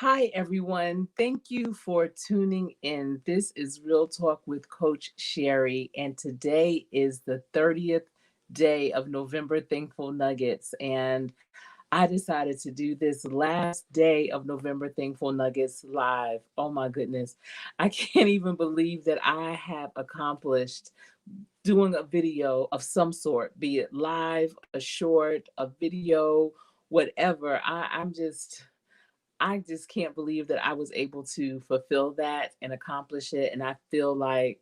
Hi, everyone. Thank you for tuning in. This is Real Talk with Coach Sherry, and today is the 30th day of November Thankful Nuggets. And I decided to do this last day of November Thankful Nuggets live. Oh my goodness. I can't even believe that I have accomplished doing a video of some sort, be it live, a short, a video, whatever. I just can't believe that I was able to fulfill that and accomplish it. And I feel like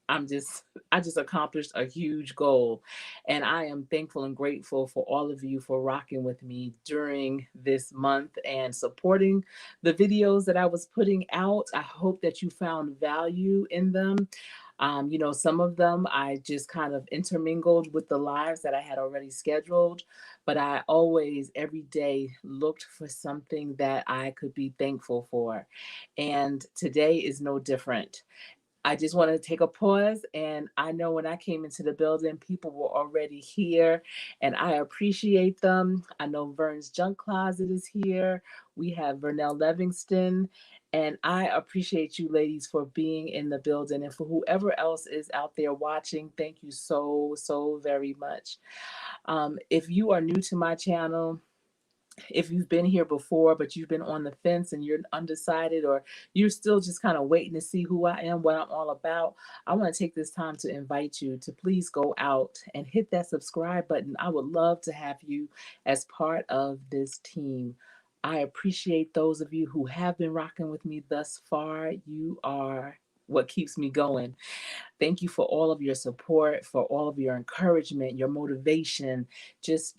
I just accomplished a huge goal. And I am thankful and grateful for all of you for rocking with me during this month and supporting the videos that I was putting out. I hope that you found value in them. Some of them I just kind of intermingled with the lives that I had already scheduled, but I always, every day, looked for something that I could be thankful for. And today is no different. I just want to take a pause. And I know when I came into the building, people were already here, and I appreciate them. I know Vern's Junk Closet is here. We have Vernell Livingston. And I appreciate you ladies for being in the building. And for whoever else is out there watching, thank you so, so very much. If you are new to my channel, if you've been here before, but you've been on the fence and you're undecided, or you're still just kind of waiting to see who I am, what I'm all about, I want to take this time to invite you to please go out and hit that subscribe button. I would love to have you as part of this team. I appreciate those of you who have been rocking with me thus far. You are what keeps me going. Thank you for all of your support, for all of your encouragement, your motivation, just,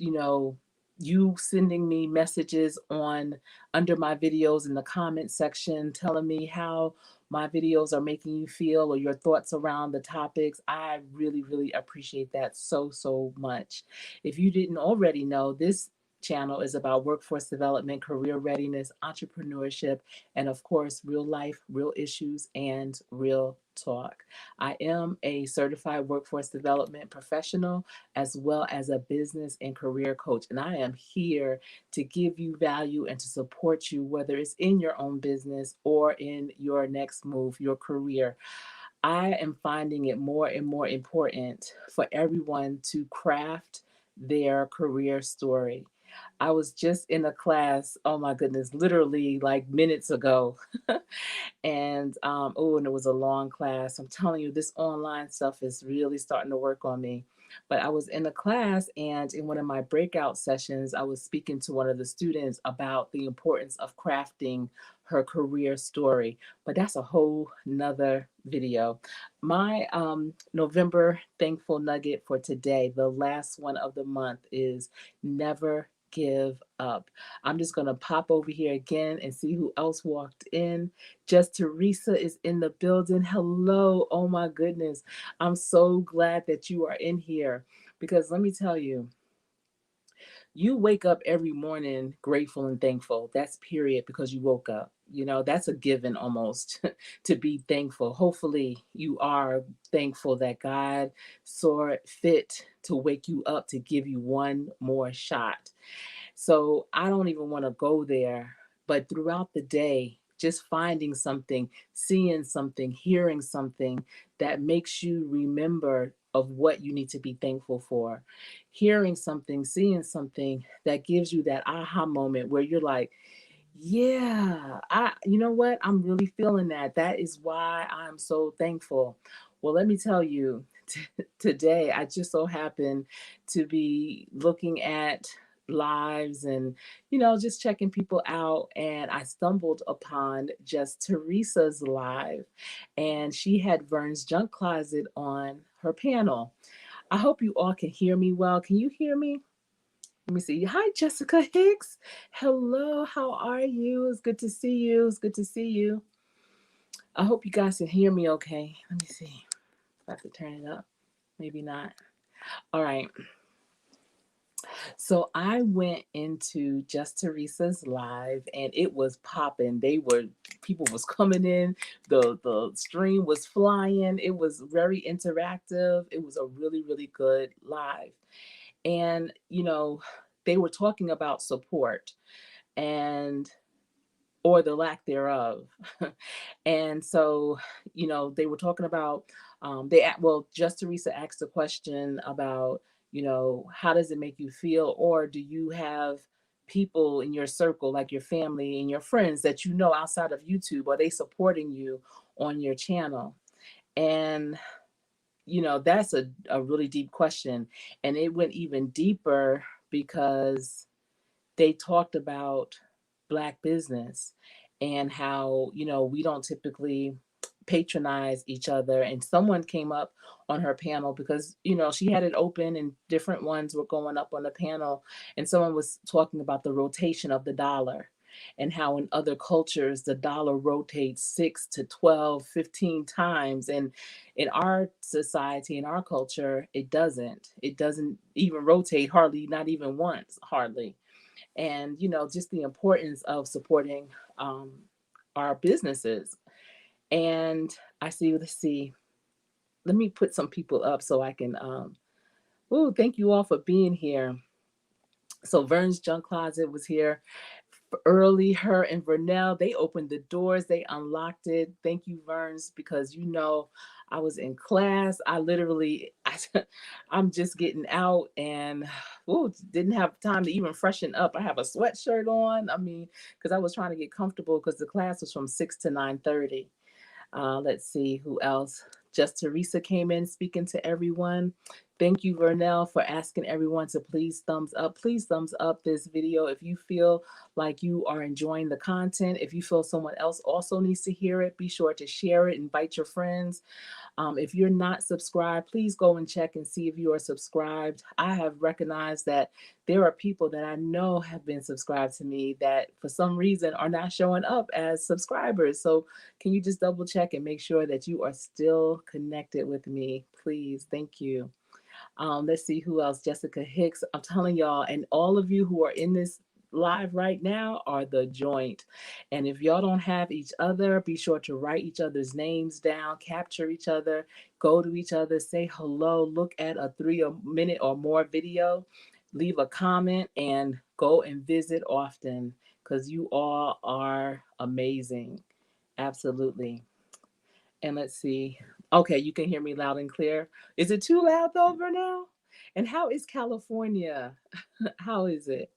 you sending me messages on under my videos in the comment section telling me how my videos are making you feel or your thoughts around the topics. I really, really appreciate that so, so much. If you didn't already know, this channel is about workforce development, career readiness, entrepreneurship, and of course, real life, real issues, and real talk. I am a certified workforce development professional as well as a business and career coach. And I am here to give you value and to support you, whether it's in your own business or in your next move, your career. I am finding it more and more important for everyone to craft their career story. I was just in a class, oh my goodness, literally like minutes ago. And it was a long class. I'm telling you, this online stuff is really starting to work on me. But I was in a class, and in one of my breakout sessions, I was speaking to one of the students about the importance of crafting her career story. But that's a whole nother video. My November thankful nugget for today, the last one of the month, is never give up. I'm just going to pop over here again and see who else walked in. JustTheresa is in the building. Hello. Oh my goodness. I'm so glad that you are in here, because let me tell you, you wake up every morning grateful and thankful. That's period, because you woke up. That's a given almost to be thankful. Hopefully, you are thankful that God saw it fit to wake you up to give you one more shot. So I don't even want to go there. But throughout the day, just finding something, seeing something, hearing something that makes you remember of what you need to be thankful for. Hearing something, seeing something that gives you that aha moment where you're like, yeah, you know what? I'm really feeling that. That is why I'm so thankful. Well, let me tell you, today I just so happened to be looking at lives and, just checking people out. And I stumbled upon JustTheresa's live, and she had Vern's Junk Closet on her panel. I hope you all can hear me well. Can you hear me? Let me see. Hi, Jessica Hicks. Hello, how are you? It's good to see you. It's good to see you. I hope you guys can hear me okay. Let me see. I have to turn it up. Maybe not. All right. So I went into JustTheresa's live, and it was popping. People was coming in. The stream was flying. It was very interactive. It was a really, really good live. And they were talking about support, and or the lack thereof. And so, they were talking about, Just Teresa asked a question about, how does it make you feel? Or do you have people in your circle, like your family and your friends that outside of YouTube? Are they supporting you on your channel? And, that's a really deep question. And it went even deeper because they talked about Black business and how, we don't typically patronize each other. And someone came up on her panel because, she had it open and different ones were going up on the panel. And someone was talking about the rotation of the dollar and how in other cultures the dollar rotates 6 to 12, 15 times. And in our society, in our culture, it doesn't. It doesn't even rotate hardly, not even once, hardly. And just the importance of supporting um, our businesses. And I see, let's see, let me put some people up so I can thank you all for being here. So Vern's Junk Closet was here early. Her and Vernell, they opened the doors, they unlocked it. Thank you, Verns, because I was in class. I'm just getting out and didn't have time to even freshen up. I have a sweatshirt on. I mean, because I was trying to get comfortable because the class was from 6 to 9:30. Let's see who else. JustTheresa came in speaking to everyone. Thank you, Vernell, for asking everyone to please thumbs up. Please thumbs up this video if you feel like you are enjoying the content. If you feel someone else also needs to hear it, be sure to share it, invite your friends. If you're not subscribed, please go and check and see if you are subscribed. I have recognized that there are people that I know have been subscribed to me that for some reason are not showing up as subscribers. So can you just double check and make sure that you are still connected with me, please? Thank you. Let's see who else. Jessica Hicks. I'm telling y'all, and all of you who are in this live right now are the joint. And if y'all don't have each other, be sure to write each other's names down, capture each other, go to each other, say hello, look at a 3 minute or more video, leave a comment, and go and visit often because you all are amazing. Absolutely. And let's see. Okay, you can hear me loud and clear. Is it too loud though, Vernell? And how is California? How is it?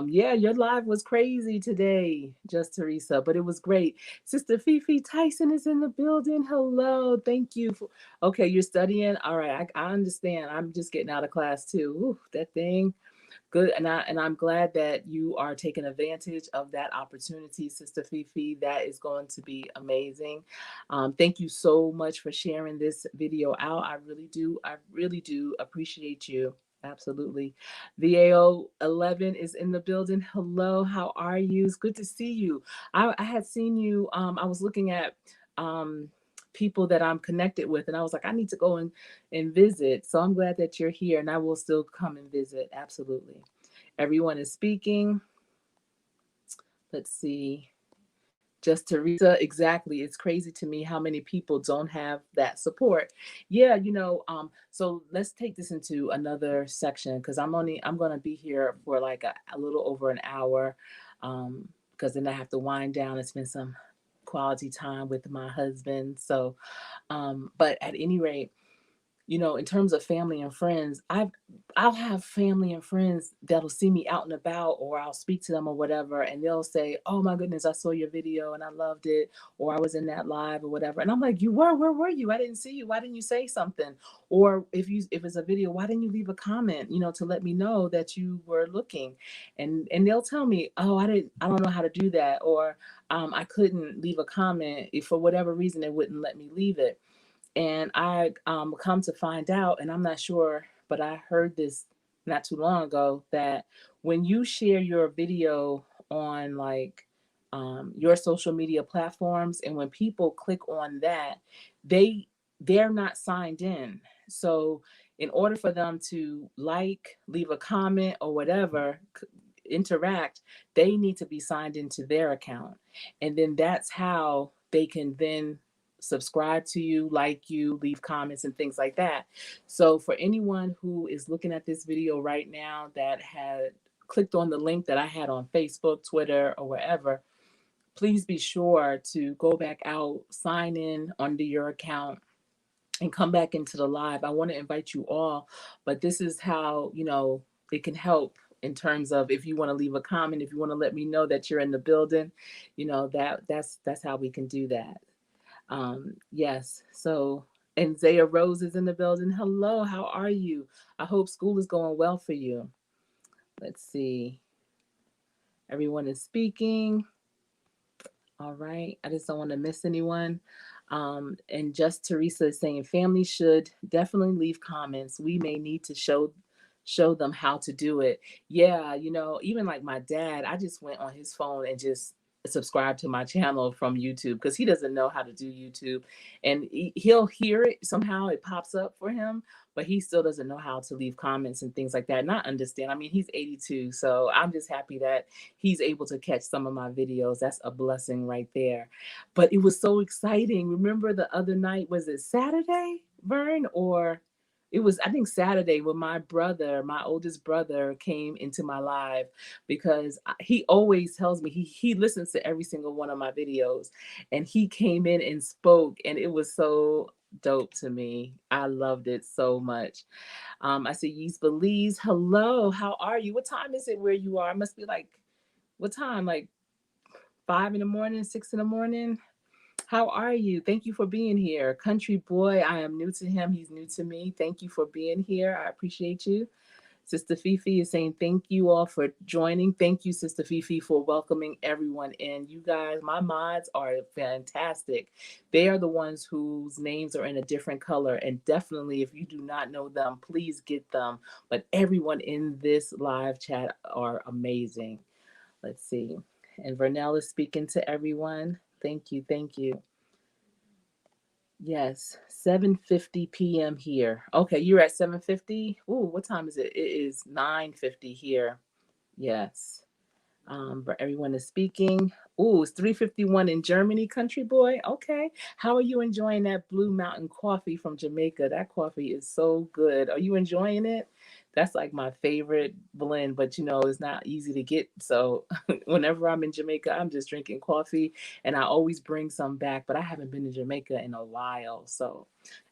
Yeah, your live was crazy today, Just Teresa, but it was great. Sister Fifi Tyson is in the building. Hello, thank you. Okay, you're studying. All right, I understand. I'm just getting out of class too. Ooh, that thing. Good, and I'm glad that you are taking advantage of that opportunity, Sister Fifi. That is going to be amazing. Thank you so much for sharing this video out. I really do appreciate you. Absolutely. VAO 11 is in the building. Hello, how are you? It's good to see you. I had seen you. I was looking at people that I'm connected with, and I was like, I need to go and visit. So I'm glad that you're here, and I will still come and visit. Absolutely. Everyone is speaking. Let's see. Just Teresa, exactly. It's crazy to me how many people don't have that support. Yeah, so let's take this into another section because I'm going to be here for like a little over an hour, because then I have to wind down and spend some quality time with my husband. So, but at any rate, in terms of family and friends, I'll have family and friends that'll see me out and about, or I'll speak to them or whatever, and they'll say, "Oh my goodness, I saw your video and I loved it," or "I was in that live," or whatever. And I'm like, "You were? Where were you? I didn't see you. Why didn't you say something?" Or if it's a video, why didn't you leave a comment, to let me know that you were looking? And they'll tell me, "Oh, I don't know how to do that," or I couldn't leave a comment if for whatever reason they wouldn't let me leave it. And I come to find out, and I'm not sure, but I heard this not too long ago, that when you share your video on like your social media platforms, and when people click on that, they're not signed in. So in order for them to leave a comment or whatever, interact, they need to be signed into their account. And then that's how they can then subscribe to you, like you, leave comments and things like that. So for anyone who is looking at this video right now that had clicked on the link that I had on Facebook, Twitter, or wherever, please be sure to go back out, sign in under your account, and come back into the live. I want to invite you all, but this is how, it can help in terms of if you want to leave a comment, if you want to let me know that you're in the building, that's how we can do that. Yes. So, and Zaya Rose is in the building. Hello, how are you? I hope school is going well for you. Let's see. Everyone is speaking. All right. I just don't want to miss anyone. And JustTheresa is saying families should definitely leave comments. We may need to show them how to do it. Yeah, even like my dad, I just went on his phone and just subscribed to my channel from YouTube because he doesn't know how to do YouTube, and he'll hear it somehow, it pops up for him, but he still doesn't know how to leave comments and things like that. Not understand. I mean, he's 82, so I'm just happy that he's able to catch some of my videos. That's a blessing right there. But it was so exciting. Remember the other night, was it Saturday, Vern? Or it was, I think, Saturday, when my brother, my oldest brother, came into my live, because he always tells me he listens to every single one of my videos, and he came in and spoke, and it was so dope to me. I loved it so much. I see Yeast Belize. Hello, how are you? What time is it where you are? It must be like, what time? Like 5 in the morning, 6 in the morning? How are you? Thank you for being here. Country Boy, I am new to him. He's new to me. Thank you for being here. I appreciate you. Sister Fifi is saying thank you all for joining. Thank you, Sister Fifi, for welcoming everyone in. You guys, my mods are fantastic. They are the ones whose names are in a different color. And definitely, if you do not know them, please get them. But everyone in this live chat are amazing. Let's see. And Vernell is speaking to everyone. Thank you. Thank you. Yes, 7:50 p.m. here. Okay, you're at 7:50. Ooh, what time is it? It is 9:50 here. Yes. But everyone is speaking. Ooh, it's 3:51 in Germany, country boy. Okay. How are you enjoying that Blue Mountain coffee from Jamaica? That coffee is so good. Are you enjoying it? That's like my favorite blend, but it's not easy to get. So whenever I'm in Jamaica, I'm just drinking coffee, and I always bring some back, but I haven't been to Jamaica in a while. So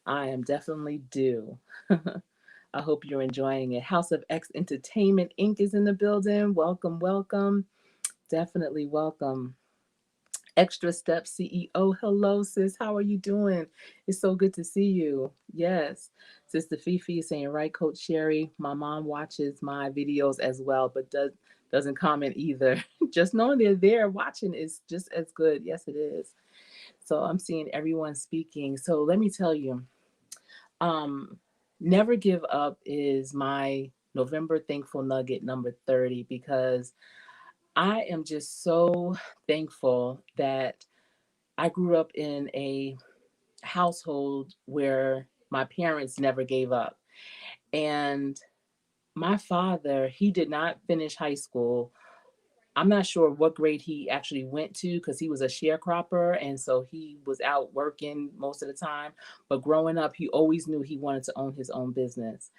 I am definitely due. I hope you're enjoying it. House of X Entertainment Inc. is in the building. Welcome, welcome. Definitely welcome. Extra Step CEO. Hello, sis. How are you doing? It's so good to see you. Yes. Sister Fifi is saying, right, Coach Sherry. My mom watches my videos as well, but doesn't comment either. Just knowing they're there watching is just as good. Yes, it is. So I'm seeing everyone speaking. So let me tell you, um, Never Give Up is my November Thankful Nugget number 30, because I am just so thankful that I grew up in a household where my parents never gave up. And my father, he did not finish high school. I'm not sure what grade he actually went to, because he was a sharecropper. And so he was out working most of the time. But growing up, he always knew he wanted to own his own business.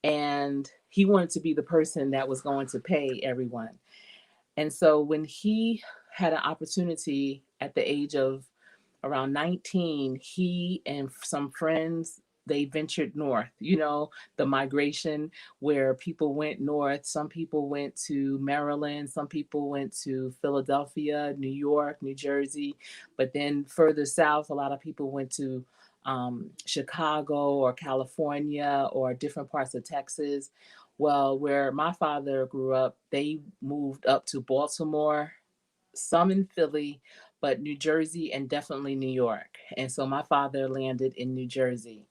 And he wanted to be the person that was going to pay everyone. And so when he had an opportunity at the age of around 19, he and some friends, they ventured north, the migration where people went north. Some people went to Maryland, some people went to Philadelphia, New York, New Jersey. But then further south, a lot of people went to Chicago or California or different parts of Texas. Well, where my father grew up, they moved up to Baltimore, some in Philly, but New Jersey and definitely New York. And so my father landed in New Jersey.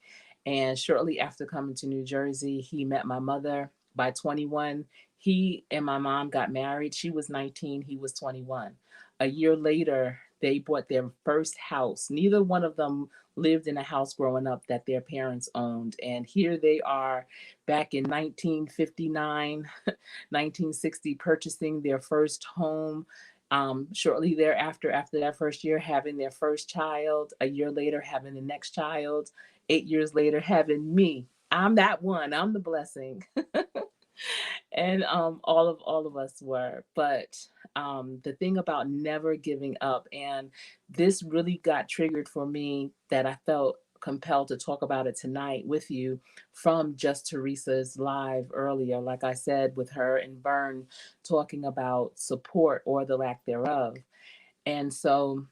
And shortly after coming to New Jersey, he met my mother. By 21, he and my mom got married. She was 19, he was 21. A year later, they bought their first house. Neither one of them lived in a house growing up that their parents owned. And here they are back in 1959, 1960, purchasing their first home. Shortly thereafter, after that first year, having their first child. A year later, having the next child. 8 years later, having me. I'm that one. I'm the blessing. And all of us were. But the thing about never giving up, and this really got triggered for me, that I felt compelled to talk about it tonight with you, from Just Teresa's live earlier, like I said, with her and Bern talking about support or the lack thereof. And so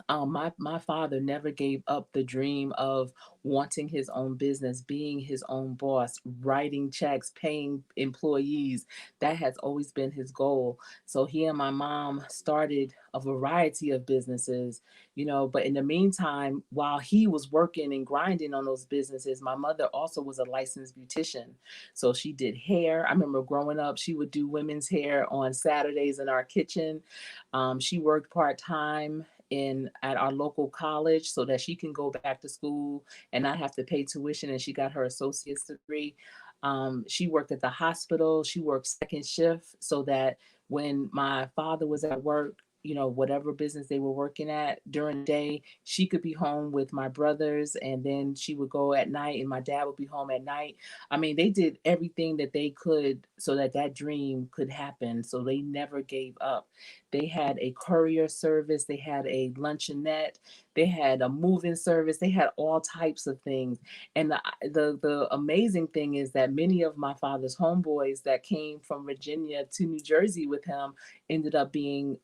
my father never gave up the dream of wanting his own business, being his own boss, writing checks, paying employees. That has always been his goal. So he and my mom started a variety of businesses, but in the meantime, while he was working and grinding on those businesses, my mother also was a licensed beautician. So she did hair. I remember growing up, she would do women's hair on Saturdays in our kitchen. She worked part-time in at our local college so that she can go back to school and not have to pay tuition, and she got her associate's degree. She worked at the hospital. She worked second shift so that when my father was at work, whatever business they were working at during the day, she could be home with my brothers, and then she would go at night and my dad would be home at night. I mean, they did everything that they could so that that dream could happen. So they never gave up. They had a courier service, they had a luncheonette, they had a moving service, they had all types of things. And the amazing thing is that many of my father's homeboys that came from Virginia to New Jersey with him ended up being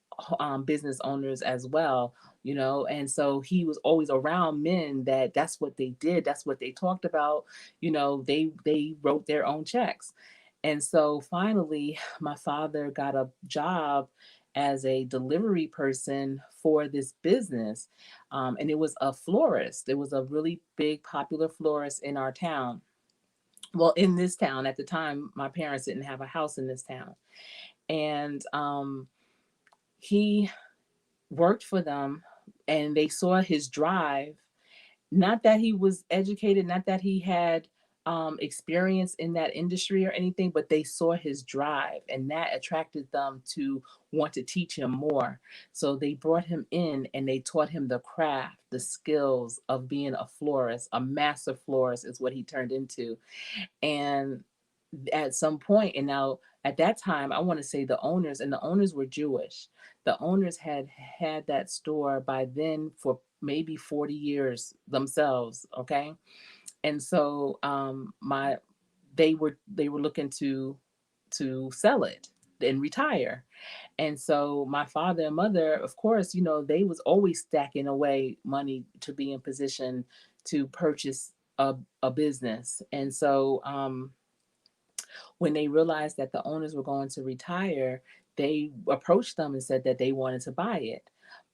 business owners as well. And so he was always around men that's what they did, that's what they talked about. They wrote their own checks. And so finally, my father got a job as a delivery person for this business. And it was a florist. It was a really big, popular florist in our town. Well, in this town at the time, my parents didn't have a house in this town. And he worked for them, and they saw his drive. Not that he was educated, not that he had experience in that industry or anything, but they saw his drive, and that attracted them to want to teach him more. So they brought him in and they taught him the craft, the skills of being a florist. A master florist is what he turned into. And at some point, and now at that time, I want to say the owners were Jewish. The owners had had that store by then for maybe 40 years themselves. Okay. And so they were looking to sell it and retire. And so my father and mother, of course, they was always stacking away money to be in position to purchase a business. And so when they realized that the owners were going to retire, they approached them and said that they wanted to buy it.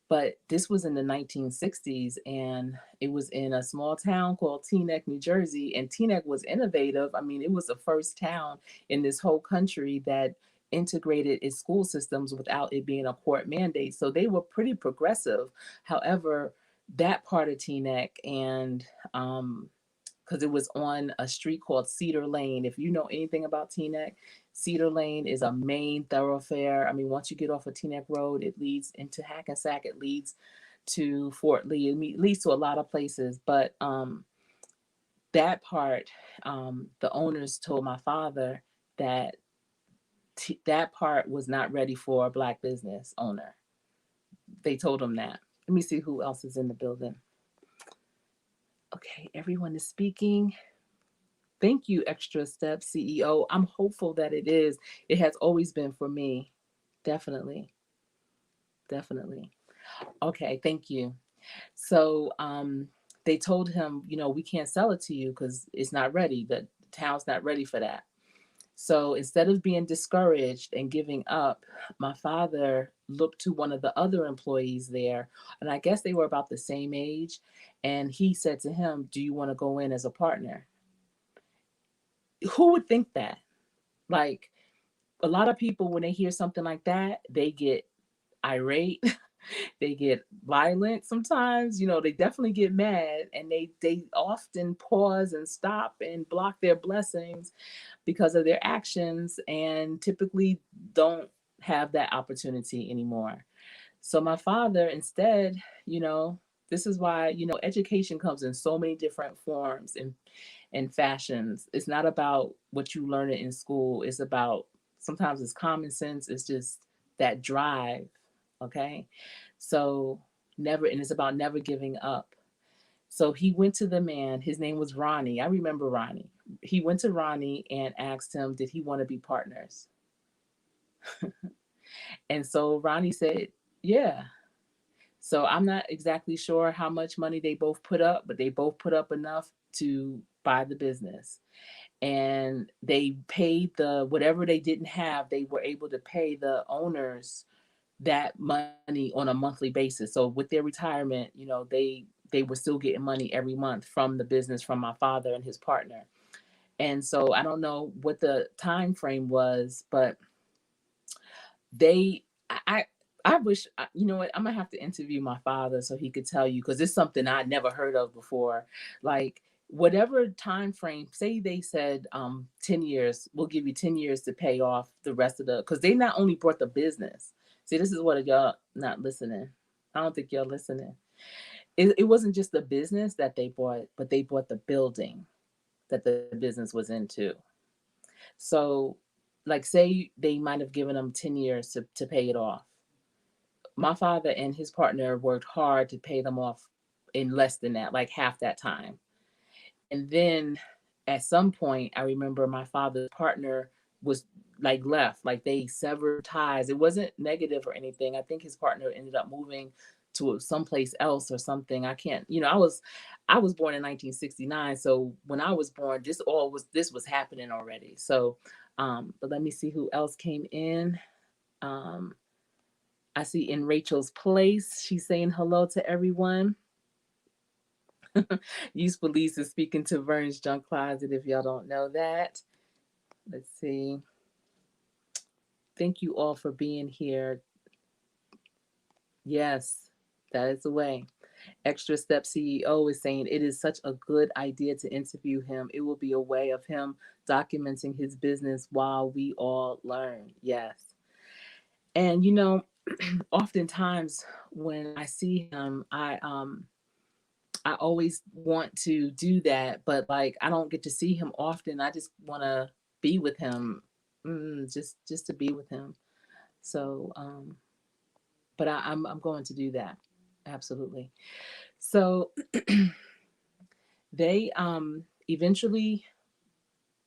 But this was in the 1960s, and it was in a small town called Teaneck, New Jersey. And Teaneck was innovative. I mean, it was the first town in this whole country that integrated its school systems without it being a court mandate. So they were pretty progressive. However, that part of Teaneck, and because it was on a street called Cedar Lane. If you know anything about Teaneck, Cedar Lane is a main thoroughfare. I mean, once you get off of Teaneck Road, it leads into Hackensack. It leads to Fort Lee. It leads to a lot of places. But that part, the owners told my father that that part was not ready for a Black business owner. They told him that. Let me see who else is in the building. Okay, everyone is speaking. Thank you, Extra Step CEO. I'm hopeful that it is. It has always been for me. Definitely. Definitely. Okay, thank you. So they told him, we can't sell it to you because it's not ready. The town's not ready for that. So instead of being discouraged and giving up, my father looked to one of the other employees there, and I guess they were about the same age. And he said to him, "Do you want to go in as a partner?" Who would think that? Like, a lot of people, when they hear something like that, they get irate. They get violent sometimes. They definitely get mad, and they often pause and stop and block their blessings because of their actions, and typically don't have that opportunity anymore. So my father instead, This is why, education comes in so many different forms and fashions. It's not about what you learn it in school. It's about, sometimes it's common sense. It's just that drive. Okay. So never, and it's about never giving up. So he went to the man, his name was Ronnie. I remember Ronnie. He went to Ronnie and asked him, did he want to be partners? And so Ronnie said, yeah. So I'm not exactly sure how much money they both put up, but they both put up enough to buy the business. And they paid the whatever they didn't have, they were able to pay the owners that money on a monthly basis. So with their retirement, they were still getting money every month from the business from my father and his partner. And so I don't know what the time frame was, but they I I wish you know what, I'm gonna have to interview my father so he could tell you, because it's something I'd never heard of before. Like, whatever time frame, say they said 10 years, we'll give you 10 years to pay off the rest of the, because they not only brought the business. See, this is what y'all not listening. I don't think y'all listening. It wasn't just the business that they bought, but they bought the building that the business was into. So, like, say they might have given them 10 years to pay it off. My father and his partner worked hard to pay them off in less than that, like half that time. And then at some point, I remember my father's partner was like left, like they severed ties. It wasn't negative or anything. I think his partner ended up moving to someplace else or something. I can't, I was born in 1969. So when I was born, this was happening already. So, but let me see who else came in. Um, I see in Rachel's place, she's saying hello to everyone. Youth Police is speaking to Vern's junk closet if y'all don't know that. Let's see. Thank you all for being here. Yes, that is the way. Extra Step CEO is saying it is such a good idea to interview him. It will be a way of him documenting his business while we all learn. Yes. And oftentimes when I see him, I always want to do that, but like I don't get to see him often. I just want to be with him, just to be with him. So, but I'm going to do that, absolutely. So they eventually,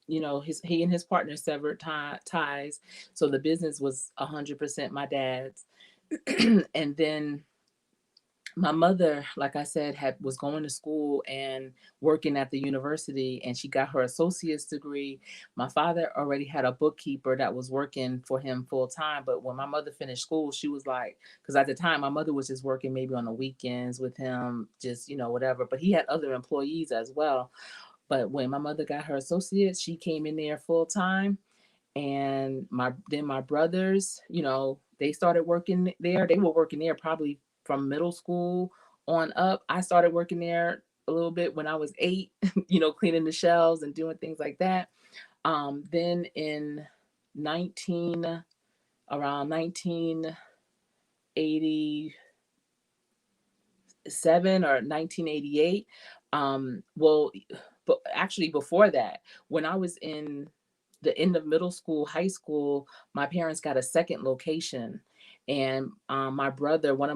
he and his partner severed ties, so the business was 100% my dad's, and then my mother, like I said, had was going to school and working at the university, and she got her associate's degree. My father already had a bookkeeper that was working for him full time, but when my mother finished school, she was like, because at the time my mother was just working maybe on the weekends with him, just whatever. But he had other employees as well. But when my mother got her associates, she came in there full time, and my brothers, they started working there. They were working there probably from middle school on up. I started working there a little bit when I was 8, cleaning the shelves and doing things like that. Then in 19 around 1980 seven or 1988. Well, but actually before that, when I was in the end of middle school, high school, my parents got a second location, and one of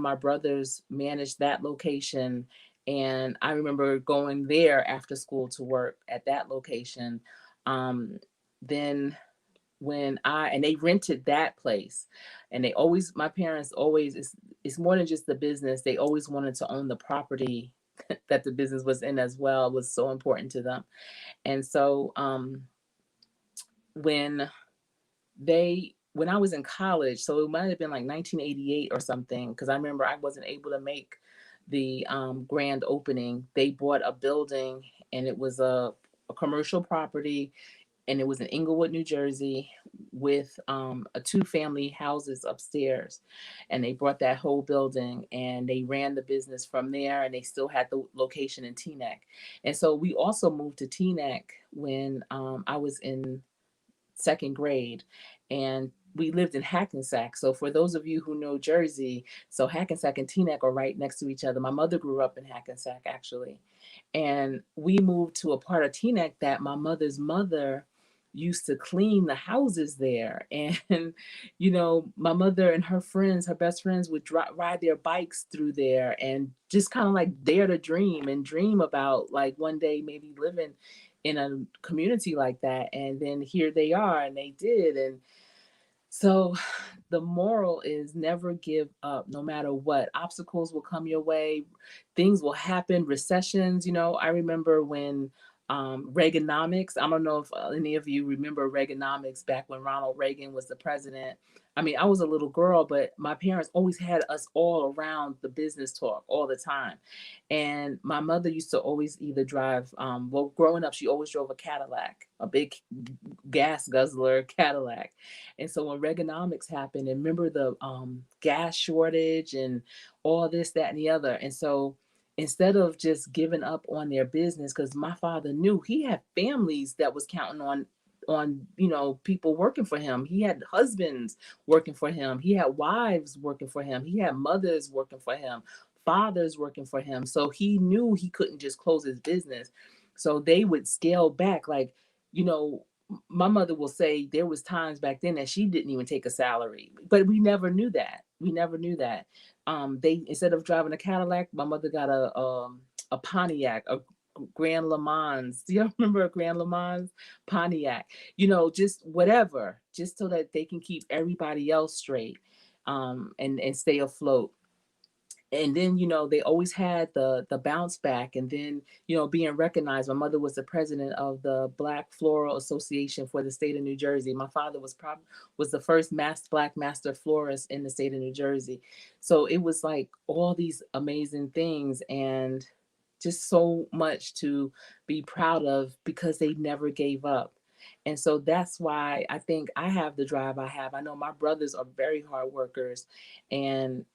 my brothers, managed that location, and I remember going there after school to work at that location. Then when I and they rented that place, and my parents always, it's more than just the business, they always wanted to own the property that the business was in as well. It was so important to them. And so when when I was in college, so it might have been like 1988 or something, because I remember I wasn't able to make the grand opening. They bought a building, and it was a commercial property, and it was in Inglewood, New Jersey, with a two-family houses upstairs. And they brought that whole building, and they ran the business from there, and they still had the location in Teaneck. And so we also moved to Teaneck when I was in second grade. And we lived in Hackensack. So for those of you who know Jersey, so Hackensack and Teaneck are right next to each other. My mother grew up in Hackensack, actually. And we moved to a part of Teaneck that my mother's mother used to clean the houses there. And, my mother and her friends, her best friends, would ride their bikes through there and just kind of like dare to dream and dream about like one day maybe living in a community like that. And then here they are, and they did. And so the moral is never give up no matter what. Obstacles will come your way, things will happen, recessions. I remember when Reaganomics, I don't know if any of you remember Reaganomics back when Ronald Reagan was the president. I mean, I was a little girl, but my parents always had us all around the business talk all the time. And my mother used to always either drive, well, growing up, she always drove a Cadillac, a big gas guzzler Cadillac. And so when Reaganomics happened, and remember the gas shortage and all this, that, and the other. And so instead of just giving up on their business, because my father knew he had families that was counting on people working for him. He had husbands working for him. He had wives working for him. He had mothers working for him, fathers working for him. So he knew he couldn't just close his business. So they would scale back. Like, you know, my mother will say there was times back then that she didn't even take a salary, but we never knew that. We never knew that. They, instead of driving a Cadillac, my mother got a Pontiac, a Grand Le Mans. Do you remember a Grand Le Mans? Pontiac. Just whatever, just so that they can keep everybody else straight, and stay afloat. And then they always had the bounce back, and then being recognized. My mother was the president of the Black Floral Association for the state of New Jersey. My father was the first Black master florist in the state of New Jersey. So it was like all these amazing things, and just so much to be proud of, because they never gave up. And so that's why I think I have the drive I have. I know my brothers are very hard workers. And,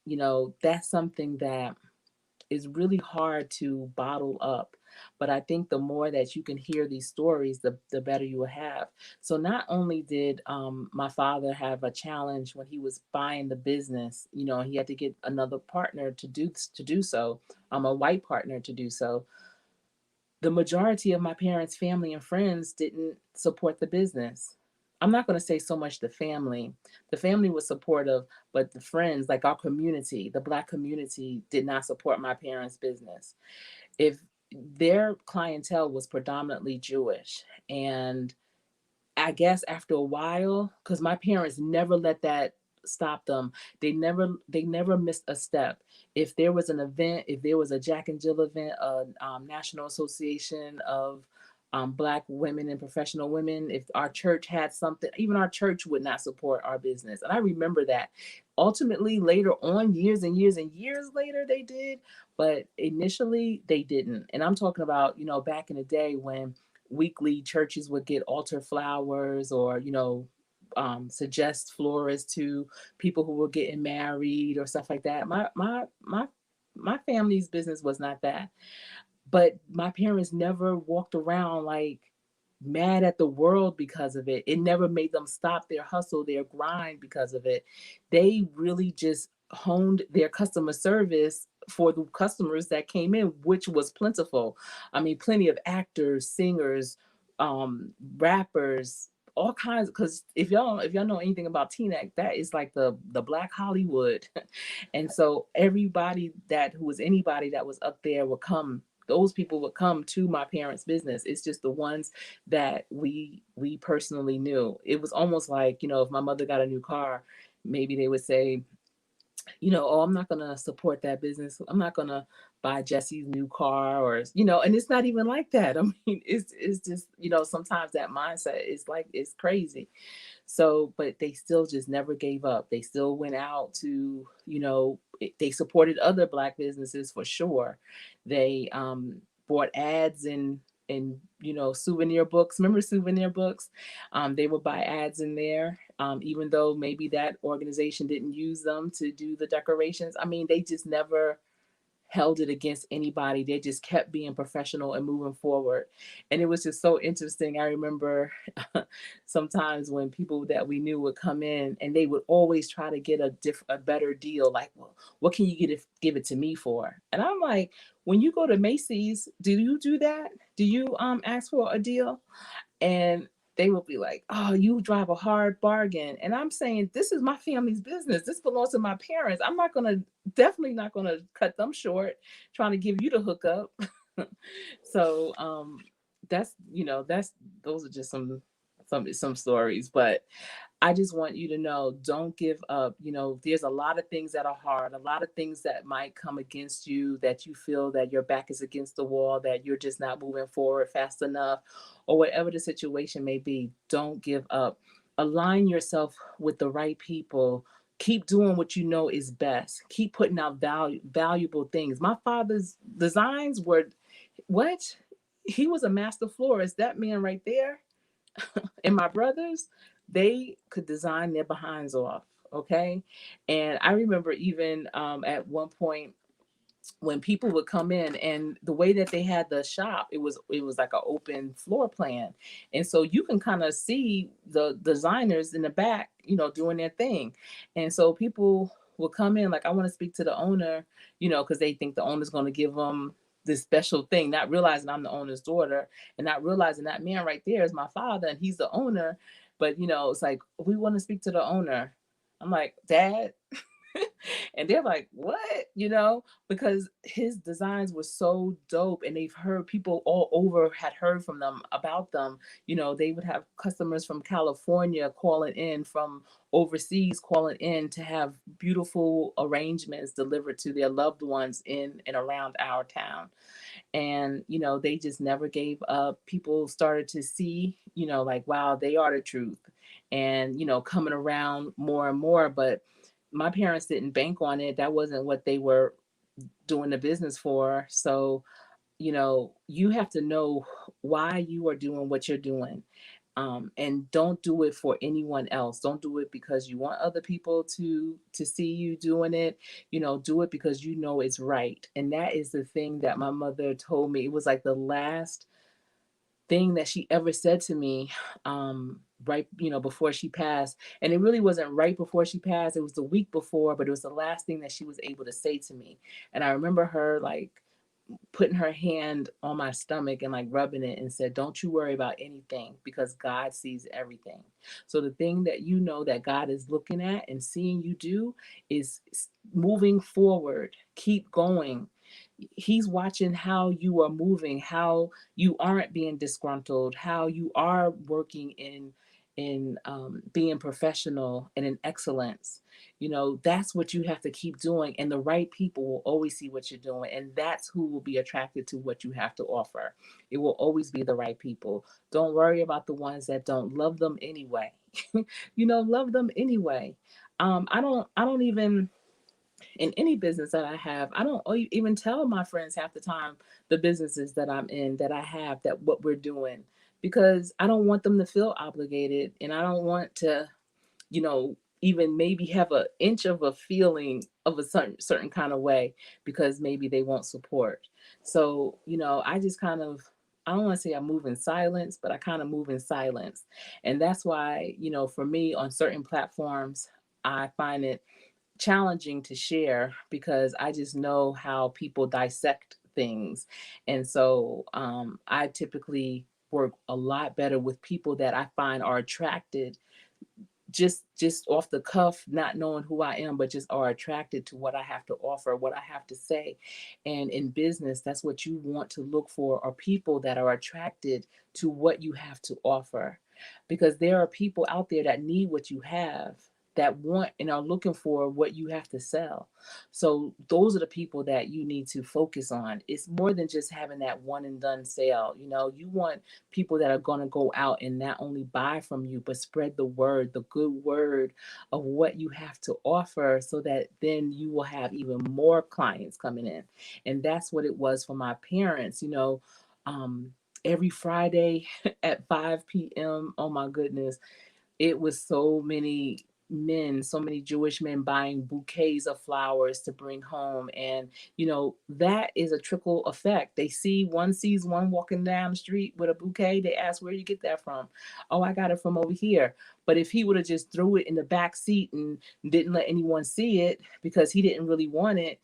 that's something that is really hard to bottle up. But I think the more that you can hear these stories, the better you will have. So not only did my father have a challenge when he was buying the business, he had to get another partner to do so, a white partner to do so. The majority of my parents' family and friends didn't support the business. I'm not going to say so much the family. The family was supportive, but the friends, like our community, the Black community, did not support my parents' business. If their clientele was predominantly Jewish, and I guess after a while, because my parents never let that stop them. They never missed a step. If there was an event, if there was a Jack and Jill event, a National Association of Black women and professional women, if our church had something, even our church would not support our business. And I remember that. Ultimately, later on, years and years and years later, they did, but initially they didn't. And I'm talking about, back in the day when weekly churches would get altar flowers, or suggest florists to people who were getting married or stuff like that. My family's business was not that. But my parents never walked around like mad at the world because of it. It never made them stop their hustle, their grind because of it. They really just honed their customer service for the customers that came in, which was plentiful. I mean, plenty of actors, singers, rappers, all kinds. Because if y'all know anything about Teaneck, that is like the Black Hollywood. And so everybody who was anybody that was up there would come. Those people would come to my parents' business. It's just the ones that we personally knew. It was almost like, if my mother got a new car, maybe they would say, oh, I'm not gonna support that business. I'm not gonna buy Jesse's new car, or and it's not even like that. I mean, it's just, sometimes that mindset is like, it's crazy. So, but they still just never gave up. They still went out to, they supported other Black businesses for sure. They bought ads in souvenir books. Remember souvenir books? They would buy ads in there, even though maybe that organization didn't use them to do the decorations. I mean, they just never held it against anybody. They just kept being professional and moving forward. And it was just so interesting. I remember sometimes when people that we knew would come in and they would always try to get a better deal. Like, well, what can you give it to me for? And I'm like, when you go to Macy's, do you do that? Do you ask for a deal? And they will be like, oh, you drive a hard bargain. And I'm saying, this is my family's business. This belongs to my parents. I'm not going to, definitely not going to cut them short trying to give you the hookup. So that's, those are just some stories. But I just want you to know, don't give up. There's a lot of things that are hard, a lot of things that might come against you, that you feel that your back is against the wall, that you're just not moving forward fast enough, or whatever the situation may be. Don't give up. Align yourself with the right people. Keep doing what you know is best. Keep putting out valuable things. My father's designs were what? He was a master florist. That man right there, and my brothers, they could design their behinds off. Okay. And I remember even at one point when people would come in, and the way that they had the shop, it was like an open floor plan, and so you can kind of see the designers in the back, doing their thing. And so people will come in like, I want to speak to the owner, because they think the owner's going to give them this special thing, not realizing I'm the owner's daughter, and not realizing that man right there is my father and he's the owner. But it's like, we want to speak to the owner. I'm like, Dad. And they're like, what? Because his designs were so dope, and they've heard, people all over had heard from them about them. They would have customers from California calling in, from overseas calling in, to have beautiful arrangements delivered to their loved ones in and around our town. And they just never gave up. People started to see, like, wow, they are the truth, and coming around more and more. But my parents didn't bank on it. That wasn't what they were doing the business for. So you have to know why you are doing what you're doing. And don't do it for anyone else. Don't do it because you want other people to see you doing it. Do it because it's right. And that is the thing that my mother told me. It was like the last thing that she ever said to me, right, before she passed. And it really wasn't right before she passed, it was the week before, but it was the last thing that she was able to say to me. And I remember her like putting her hand on my stomach and like rubbing it, and said, don't you worry about anything, because God sees everything. So the thing that that God is looking at and seeing you do is moving forward. Keep going. He's watching how you are moving, how you aren't being disgruntled, how you are working in being professional and in excellence. That's what you have to keep doing, and the right people will always see what you're doing, and that's who will be attracted to what you have to offer. It will always be the right people. Don't worry about the ones that don't. Love them anyway. Love them anyway. I don't even, in any business that I have, I don't even tell my friends half the time the businesses that I'm in, that I have, that what we're doing, because I don't want them to feel obligated, and I don't want to, even maybe have an inch of a feeling of a certain kind of way, because maybe they won't support. So, I just kind of, I don't want to say I move in silence, but I kind of move in silence. And that's why, for me, on certain platforms, I find it challenging to share, because I just know how people dissect things. And so I typically work a lot better with people that I find are attracted, just off the cuff, not knowing who I am, but just are attracted to what I have to offer, what I have to say. And in business, that's what you want to look for, are people that are attracted to what you have to offer. Because there are people out there that need what you have, that want and are looking for what you have to sell. So those are the people that you need to focus on. It's more than just having that one and done sale. You want people that are going to go out and not only buy from you, but spread the word, the good word of what you have to offer, so that then you will have even more clients coming in. And that's what it was for my parents. Um, every Friday at 5 p.m. Oh my goodness, it was so many men, so many Jewish men buying bouquets of flowers to bring home. And, that is a trickle effect. One sees one walking down the street with a bouquet. They ask, where you get that from? Oh, I got it from over here. But if he would have just threw it in the back seat and didn't let anyone see it because he didn't really want it,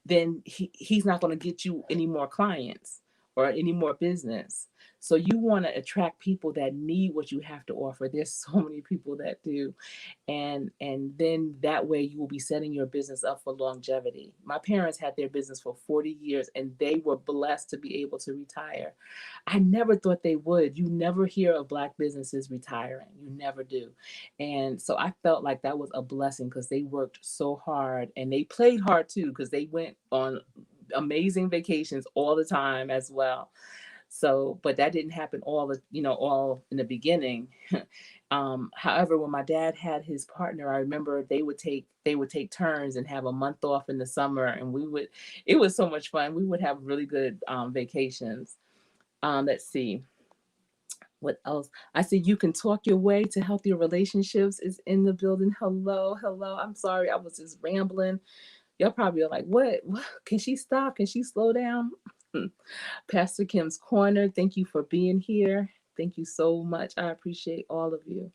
then he's not going to get you any more clients or any more business. So you want to attract people that need what you have to offer. There's so many people that do. And then that way you will be setting your business up for longevity. My parents had their business for 40 years and they were blessed to be able to retire. I never thought they would. You never hear of Black businesses retiring. You never do. And so I felt like that was a blessing because they worked so hard and they played hard too because they went on amazing vacations all the time as well. So, but that didn't happen all in the beginning. However, when my dad had his partner, I remember they would take turns and have a month off in the summer, and it was so much fun. We would have really good vacations. Let's see what else. I see you can talk your way to healthier relationships is in the building. Hello, hello. I'm sorry, I was just rambling. Y'all probably are like, what? Can she stop? Can she slow down? Pastor Kim's Corner, thank you for being here. Thank you so much. I appreciate all of you.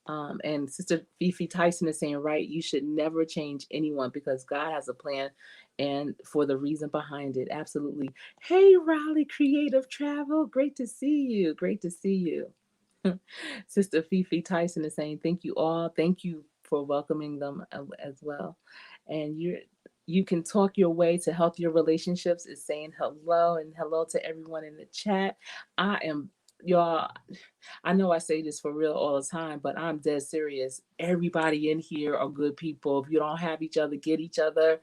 And Sister Fifi Tyson is saying, right, you should never change anyone because God has a plan and for the reason behind it. Absolutely. Hey, Raleigh Creative Travel. Great to see you. Great to see you. Sister Fifi Tyson is saying, thank you all. Thank you for welcoming them as well. And you can talk your way to healthier relationships is saying hello and hello to everyone in the chat. I am y'all. I know I say this for real all the time, but I'm dead serious. Everybody in here are good people. If you don't have each other, get each other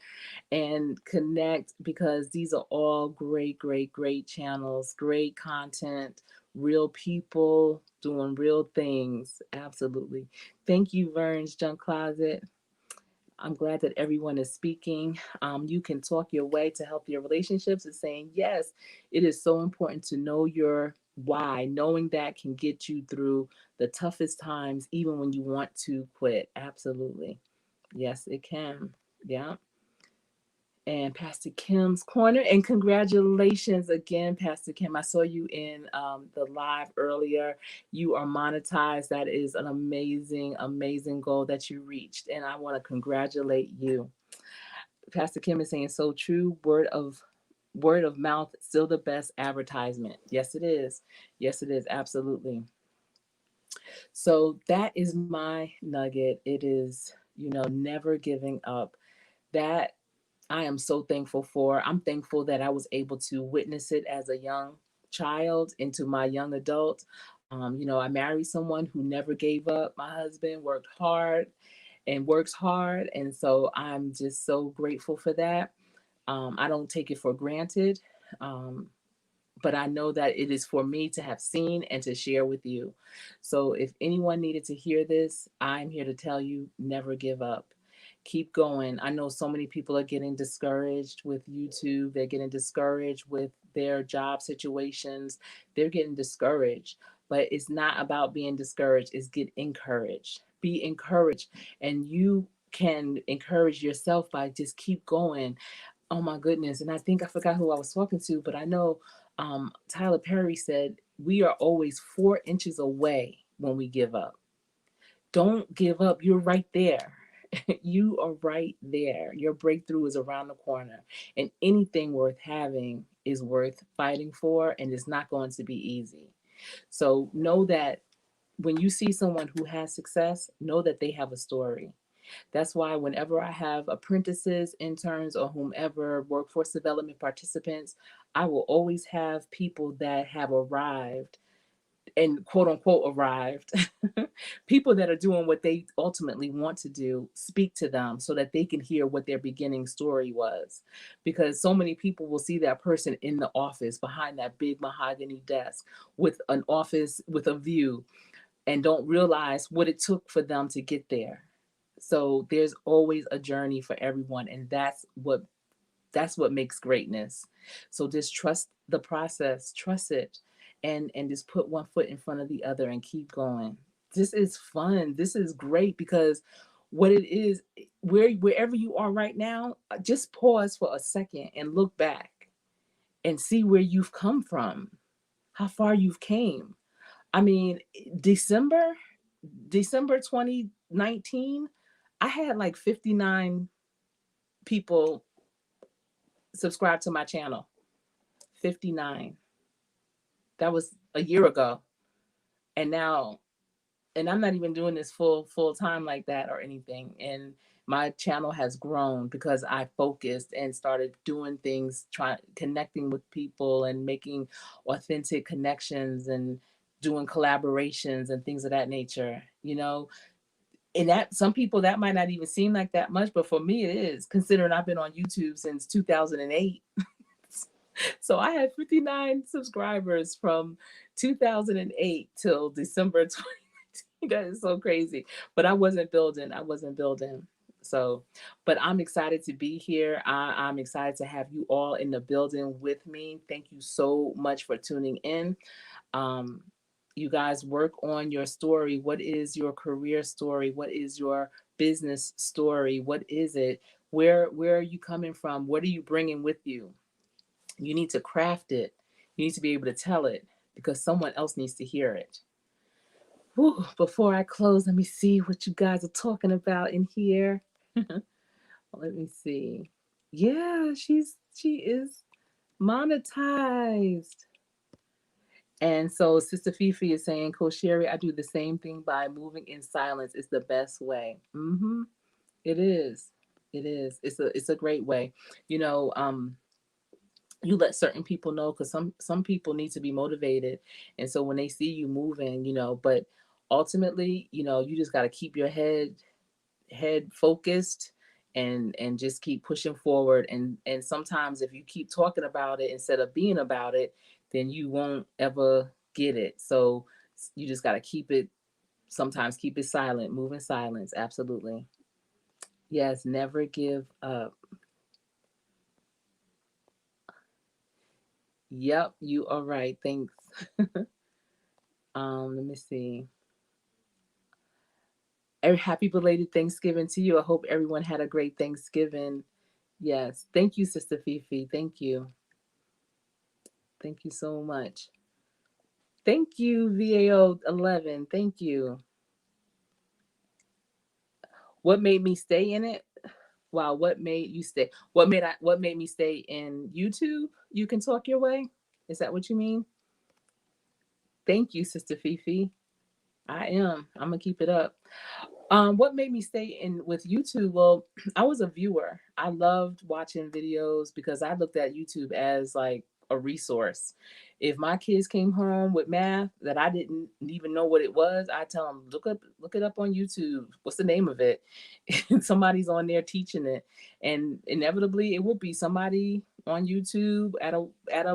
and connect because these are all great, great, great channels, great content, real people doing real things. Absolutely. Thank you, Vern's Junk Closet. I'm glad that everyone is speaking. You can talk your way to healthier relationships and saying, yes, it is so important to know your why. Knowing that can get you through the toughest times, even when you want to quit. Absolutely. Yes, it can. Yeah. And Pastor Kim's Corner. And congratulations again, Pastor Kim. I saw you in the live earlier. You are monetized. That is an amazing, amazing goal that you reached. And I want to congratulate you. Pastor Kim is saying so true. Word of mouth, still the best advertisement. Yes, it is. Yes, it is. Absolutely. So that is my nugget. It is, never giving up. That I am so thankful for. I'm thankful that I was able to witness it as a young child into my young adult. I married someone who never gave up. My husband worked hard and works hard. And so I'm just so grateful for that. I don't take it for granted. Um, but I know that it is for me to have seen and to share with you. So if anyone needed to hear this, I'm here to tell you never give up. Keep going. I know so many people are getting discouraged with YouTube, they're getting discouraged with their job situations, they're getting discouraged. But it's not about being discouraged, it's get encouraged. Be encouraged, and you can encourage yourself by just keep going. Oh my goodness. And I think I forgot who I was talking to, but I know Tyler Perry said, we are always 4 inches away when we give up. Don't give up. You're right there. You are right there. Your breakthrough is around the corner. And anything worth having is worth fighting for, and it's not going to be easy. So know that when you see someone who has success, know that they have a story. That's why whenever I have apprentices, interns, or whomever, workforce development participants, I will always have people that have arrived and quote unquote arrived, people that are doing what they ultimately want to do, speak to them so that they can hear what their beginning story was. Because so many people will see that person in the office behind that big mahogany desk with an office with a view and don't realize what it took for them to get there. So there's always a journey for everyone, and that's what makes greatness. So just trust the process, trust it, and just put one foot in front of the other and keep going. This is fun. This is great because what it is, wherever you are right now, just pause for a second and look back and see where you've come from, how far you've came. I mean, December, December 2019, I had like 59 people subscribe to my channel. 59. That was a year ago. And now, and I'm not even doing this full time like that or anything. And my channel has grown because I focused and started doing things, trying connecting with people and making authentic connections and doing collaborations and things of that nature, you know. And that, some people that might not even seem like that much, but for me it is, considering I've been on YouTube since 2008. So I had 59 subscribers from 2008 till December 2019. That is so crazy. But I wasn't building. I wasn't building. So, but I'm excited to be here. I'm excited to have you all in the building with me. Thank you so much for tuning in. Um, you guys work on your story. What is your career story? What is your business story? What is it? Where are you coming from? What are you bringing with you? You need to craft it. You need to be able to tell it because someone else needs to hear it. Whew, before I close, let me see what you guys are talking about in here. Let me see. Yeah, she is monetized. And so Sister Fifi is saying, Coach Sherry, I do the same thing by moving in silence. It's the best way. Mm-hmm. It is. It is. It's a great way. You know, you let certain people know because some people need to be motivated, and so when they see you moving, you know, but ultimately, you know, you just got to keep your head focused and just keep pushing forward, and sometimes if you keep talking about it instead of being about it, then you won't ever get it. So you just got to keep it, sometimes keep it silent, move in silence. Absolutely. Yes, never give up. Yep, you are right. Thanks. Let me see. Happy belated Thanksgiving to you. I hope everyone had a great Thanksgiving. Yes. Thank you, Sister Fifi. Thank you. Thank you so much. Thank you, VAO 11. Thank you. What made me stay in it? Wow, what made you stay? What made me stay in YouTube? You can talk your way? Is that what you mean? Thank you, Sister Fifi. I am. I'm gonna keep it up. What made me stay in with YouTube? Well, I was a viewer. I loved watching videos because I looked at YouTube as like a resource. If my kids came home with math that I didn't even know what it was, I tell them look it up on YouTube. What's the name of it? And somebody's on there teaching it, and inevitably it would be somebody on YouTube at a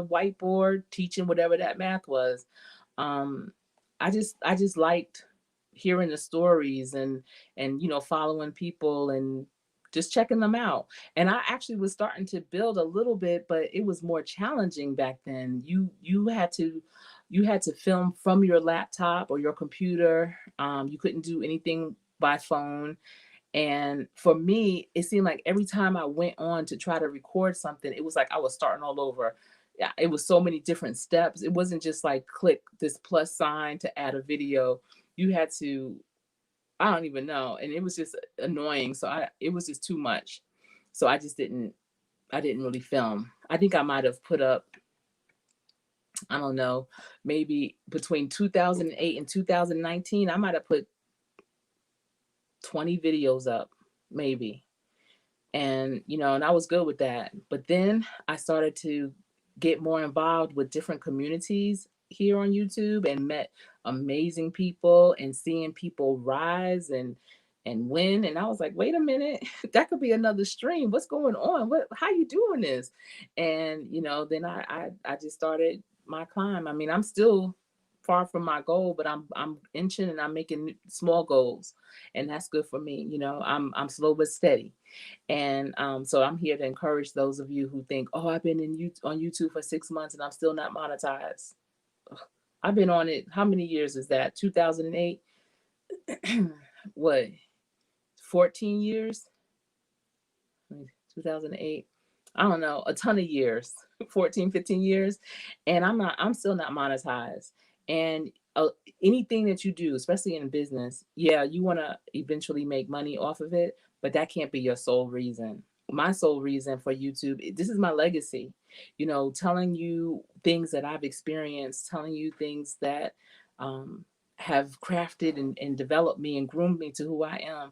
whiteboard teaching whatever that math was. Um, I just liked hearing the stories and you know, following people and just checking them out. And I actually was starting to build a little bit, but it was more challenging back then. You had to film from your laptop or your computer. You couldn't do anything by phone. And for me, it seemed like every time I went on to try to record something, it was like I was starting all over. Yeah, it was so many different steps. It wasn't just like click this plus sign to add a video. You had to, I don't even know. And it was just annoying. So it was just too much. So I didn't really film. I think I might have put up, I don't know, maybe between 2008 and 2019, I might have put 20 videos up, maybe. And you know, and I was good with that. But then I started to get more involved with different communities here on YouTube and met amazing people and seeing people rise and win. And I was like, wait a minute, that could be another stream. What's going on? What, how you doing this? And you know, then I just started my climb. I mean, I'm still far from my goal, but I'm inching and I'm making small goals, and that's good for me. You know, I'm slow but steady. And so I'm here to encourage those of you who think, oh, I've been on YouTube for 6 months and I'm still not monetized. Ugh, I've been on it. How many years is that? 2008? What? 14 years, 2008. I don't know, a ton of years, 14, 15 years. And I'm still not monetized. And anything that you do, especially in business, yeah, you want to eventually make money off of it, but that can't be your sole reason. My sole reason for YouTube, this is my legacy, telling you things that I've experienced, telling you things that um, have crafted and developed me and groomed me to who I am.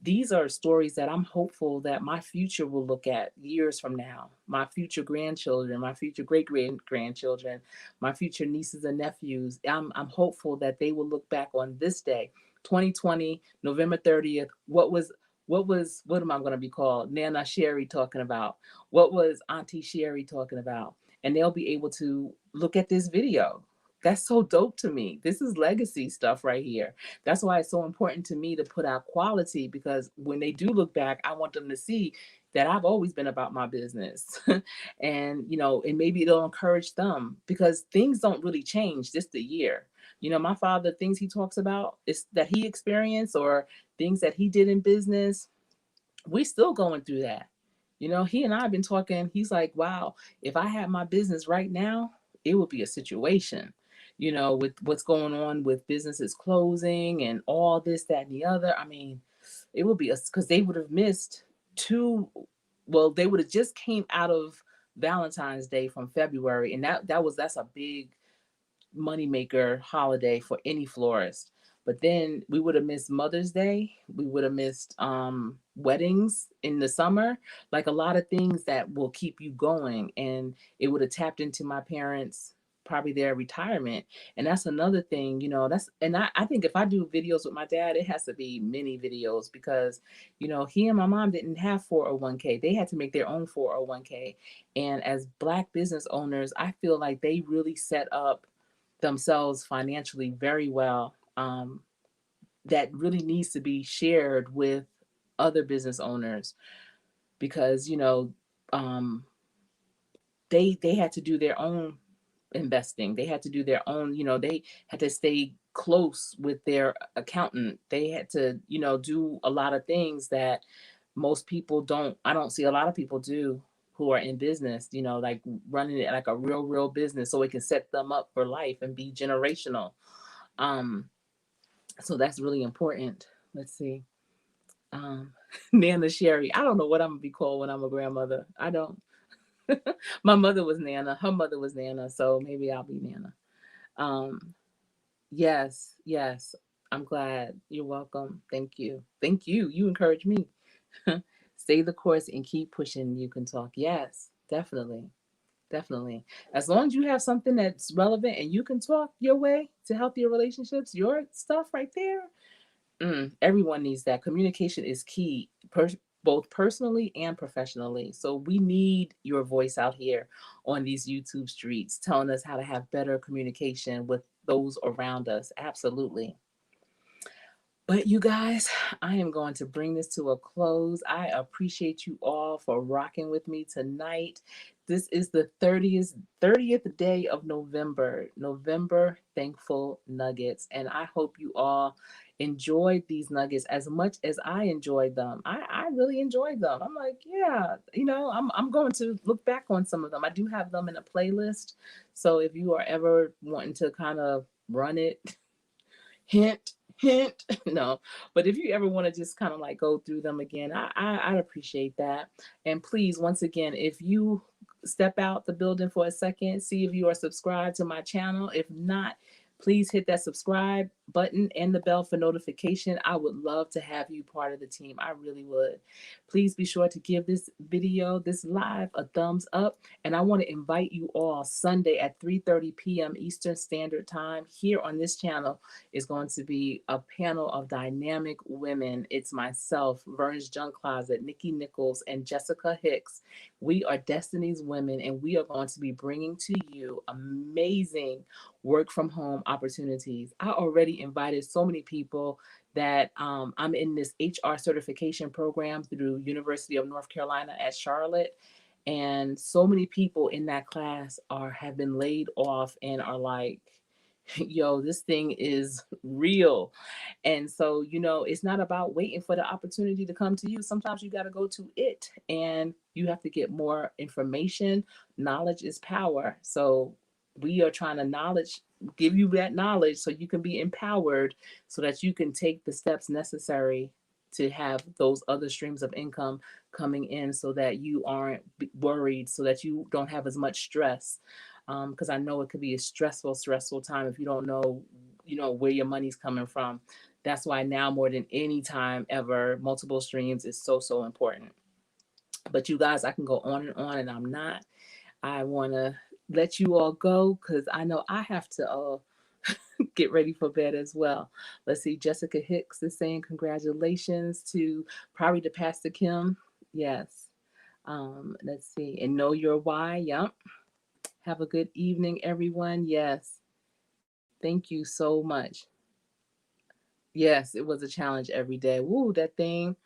These are stories that I'm hopeful that my future will look at years from now. My future grandchildren, my future great grandchildren, my future nieces and nephews. I'm hopeful that they will look back on this day, 2020, November 30th. What am I going to be called? Nana Sherry talking about? What was Auntie Sherry talking about? And they'll be able to look at this video. That's so dope to me. This is legacy stuff right here. That's why it's so important to me to put out quality, because when they do look back, I want them to see that I've always been about my business. And, and maybe it'll encourage them, because things don't really change just a year. My father, things he talks about is that he experienced, or things that he did in business, we still going through that. He and I have been talking. He's like, wow, if I had my business right now, it would be a situation, with what's going on with businesses closing and all this, that, and the other. I mean, it would be because they would have missed two. Well, they would have just came out of Valentine's Day from February, and that's a big moneymaker holiday for any florist. But then we would have missed Mother's Day. We would have missed weddings in the summer, like a lot of things that will keep you going. And it would have tapped into my parents, probably their retirement. And that's another thing, I think if I do videos with my dad, it has to be many videos, because, he and my mom didn't have 401k. They had to make their own 401k. And as Black business owners, I feel like they really set up themselves financially very well. That really needs to be shared with other business owners, because um, they had to do their own investing. They had to do their own. They had to stay close with their accountant. They had to do a lot of things that most people don't. I don't see a lot of people do who are in business, like running it like a real business, so it can set them up for life and be generational. Um, so that's really important. Let's see. Um, Nana Sherry. I don't know what I'm gonna be called when I'm a grandmother. I don't. My mother was Nana. Her mother was Nana. So maybe I'll be Nana. Um, yes, yes. I'm glad. You're welcome. Thank you. Thank you. You encourage me. Stay the course and keep pushing. You can talk. Yes, definitely. Definitely. As long as you have something that's relevant and you can talk your way to healthier relationships, your stuff right there, everyone needs that. Communication is key, both personally and professionally. So we need your voice out here on these YouTube streets, telling us how to have better communication with those around us. Absolutely. But you guys, I am going to bring this to a close. I appreciate you all for rocking with me tonight. This is the 30th day of November Thankful Nuggets. And I hope you all enjoyed these nuggets as much as I enjoyed them. I really enjoyed them. I'm like, yeah, I'm going to look back on some of them. I do have them in a playlist. So if you are ever wanting to kind of run it, hint, hint, no, but if you ever want to just kind of like go through them again, I'd appreciate that. And please, once again, if you step out the building for a second, see if you are subscribed to my channel. If not, please hit that subscribe button and the bell for notification. I would love to have you part of the team. I really would. Please be sure to give this video, this live, a thumbs up. And I want to invite you all Sunday at 3:30 p.m. Eastern Standard Time. Here on this channel is going to be a panel of dynamic women. It's myself, Vern's Junk Closet, Nikki Nichols, and Jessica Hicks. We are Destiny's Women, and we are going to be bringing to you amazing work from home opportunities. I already invited so many people that I'm in this HR certification program through University of North Carolina at Charlotte. And so many people in that class have been laid off and are like Yo, this thing is real. And so, it's not about waiting for the opportunity to come to you. Sometimes you got to go to it and you have to get more information. Knowledge is power. So, we are trying to give you that knowledge so you can be empowered so that you can take the steps necessary to have those other streams of income coming in so that you aren't worried, so that you don't have as much stress. Because I know it could be a stressful time if you don't know, where your money's coming from. That's why now more than any time ever, multiple streams is so important. But you guys, I can go on, and I'm not. I want to let you all go because I know I have to get ready for bed as well. Let's see. Jessica Hicks is saying congratulations probably to Pastor Kim. Yes. Let's see. And know your why. Yep. Have a good evening, everyone. Yes. Thank you so much. Yes, it was a challenge every day. Woo, that thing.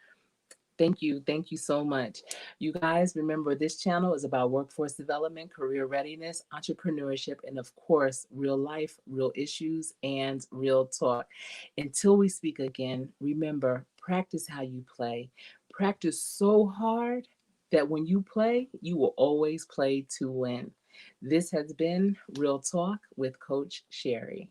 Thank you. Thank you so much. You guys, remember this channel is about workforce development, career readiness, entrepreneurship, and of course, real life, real issues, and real talk. Until we speak again, remember practice how you play. Practice so hard that when you play, you will always play to win. This has been Real Talk with Coach Sherry.